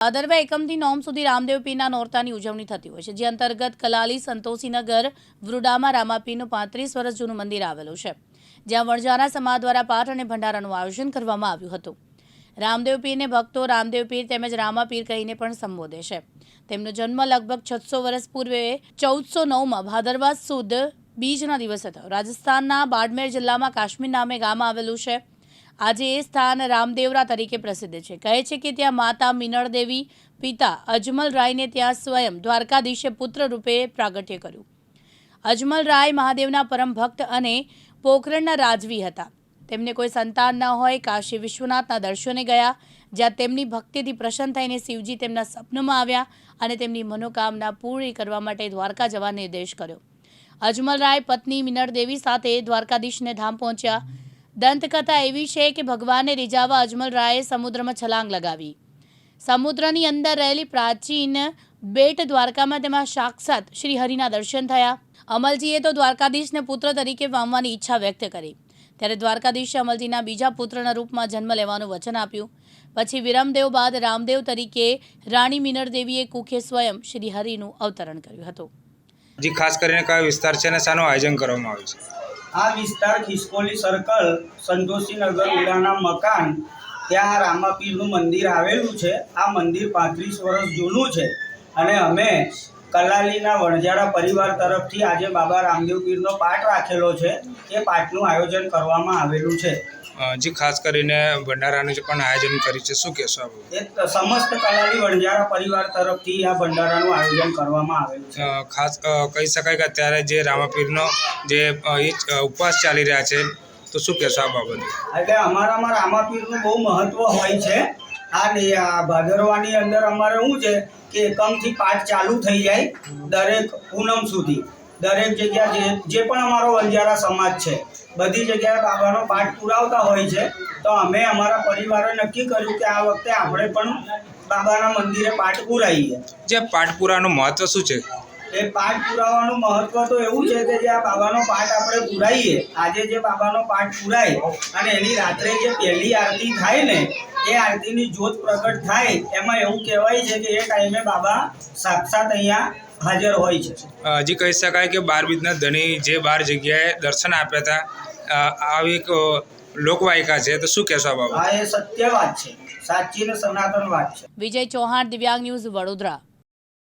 ભાદરવા એકમથી નોમ સુધી રામદેવ પીરના નોરતાની ઉજવણી થતી હોય છે, જે અંતર્ગત કલાલી સંતોષીનગર વૃડામાં રામાપીરનું 35 વર્ષ જૂનું મંદિર આવેલું છે, જ્યાં વણજારા સમાજ દ્વારા પાઠ અને ભંડારાનું આયોજન કરવામાં આવ્યું હતું। રામદેવ પીરને ભક્તો રામદેવ પીર તેમજ રામાપીર કહીને પણ સંબોધે છે। તેમનો જન્મ લગભગ 600 વર્ષ પૂર્વે 1409માં ભાદરવા સુદ બીજના દિવસે થયો। રાજસ્થાનના બાડમેર જિલ્લામાં કાશ્મીર નામે ગામ આવેલું છે। આજે એ સ્થાન રામદેવરા તરીકે પ્રસિદ્ધ છે। કહે છે કે ત્યાં માતા મીનળ દેવી, પિતા અજમલ રાયને ત્યાં સ્વયં દ્વારકાધીશે પુત્ર રૂપે પ્રાગટ્ય કર્યું। અજમલ રાય મહાદેવના પરમ ભક્ત અને પોખરણના રાજવી હતા। તેમને કોઈ સંતાન ન હોય કાશી વિશ્વનાથના દર્શને ગયા, જ્યાં તેમની ભક્તિથી પ્રસન્ન થઈને શિવજી તેમના સપનામાં આવ્યા અને તેમની મનોકામના પૂરી કરવા માટે દ્વારકા જવા નિર્દેશ કર્યો। અજમલ રાય પત્ની મીનળ દેવી સાથે દ્વારકાધીશને ધામ પહોંચ્યા। દંતકથા એવી છે કે ભગવાનને રીઝાવવા અજમલ રાયે સમુદ્રમાં છલાંગ લગાવી। સમુદ્રની અંદર રહેલી પ્રાચીન બેટ દ્વારકામાં તેમાં સાક્ષાત શ્રી હરિના દર્શન થયા। અમલજીએ તો દ્વારકાધીશને પુત્ર તરીકે પામવાની ઈચ્છા વ્યક્ત કરી, ત્યારે દ્વારકાધીશે અમલજીના બીજા પુત્રના રૂપમાં જન્મ લેવાનું વચન આપ્યું। પછી વિરમદેવ બાદ રામદેવ તરીકે રાણી મીનળ દેવીએ કુખે સ્વયં શ્રી હરિનું અવતરણ કર્યું હતું। જી, ખાસ કરીને કયો વિસ્તાર છે અને શાનું આયોજન કરવામાં આવ્યું છે? આ વિસ્તાર ખિસકોલી સર્કલ સંતોષીનગર ઉડાના મકાન ત્યાં રામાપીરનું મંદિર આવેલું છે। આ મંદિર 35 વર્ષ જૂનું છે અને અમે કલાલીના વણજારા પરિવાર તરફથી આજે બાબા રામદેવ પીરનો પાઠ રાખેલો છે। એ પાઠનું આયોજન કરવામાં આવેલું છે। જી, ખાસ કરીને ભંડારાનું જે પણ આયોજન કર્યું છે, શું કહેશો આપ? એ સમસ્ત કલાલી વણજારા પરિવાર તરફથી આ ભંડારાનું આયોજન કરવામાં આવેલું છે। ખાસ કહી શકાય કે અત્યારે જે રામાપીરનો જે ઉપવાસ ચાલી રહ્યા છે, તો શું કહેશો આ બાબતે? એટલે અમારામાં રામાપીરનું બહુ મહત્વ હોય છે। આ ભાદરવાની અંદર અમારે શું છે કે એકમથી પાઠ ચાલુ થઈ જાય દરેક પૂનમ સુધી। દરેક જગ્યા જે પણ અમારો વણજારા સમાજ છે બધી જગ્યાએ બાબાનો પાઠ પુરાવતા હોય છે। તો અમે અમારા પરિવારે નક્કી કર્યું કે આ વખતે આપણે પણ બાબાના મંદિરે પાઠ પુરાવીએ। જે પાઠ પુરાવાનું મહત્વ શું છે? એ પાઠ પુરાવાનું મહત્વ તો એવું છે કે જે આ બાબાનો પાઠ આપણે પુરાવીએ, આજે જે બાબાનો પાઠ પુરાય અને એની રાત્રે જે પહેલી આરતી થાય ને, એ આરતીની જ્યોત પ્રગટ થાય, એમાં એવું કહેવાય છે કે એ ટાઈમે બાબા સાક્ષાત અહીંયા હાજર હોય છે। હજી કહી શકાય કે 12 બીજના ધણી જે 12 જગ્યાએ દર્શન આપ્યા હતા, આવી એક લોકવાયકા છે, તો શું કહેશો આ બાબતે? હા, એ સત્ય વાત છે, સાચી ને સનાતન વાત છે। વિજય ચૌહાણ, દિવ્યાંગ ન્યૂઝ, વડોદરા।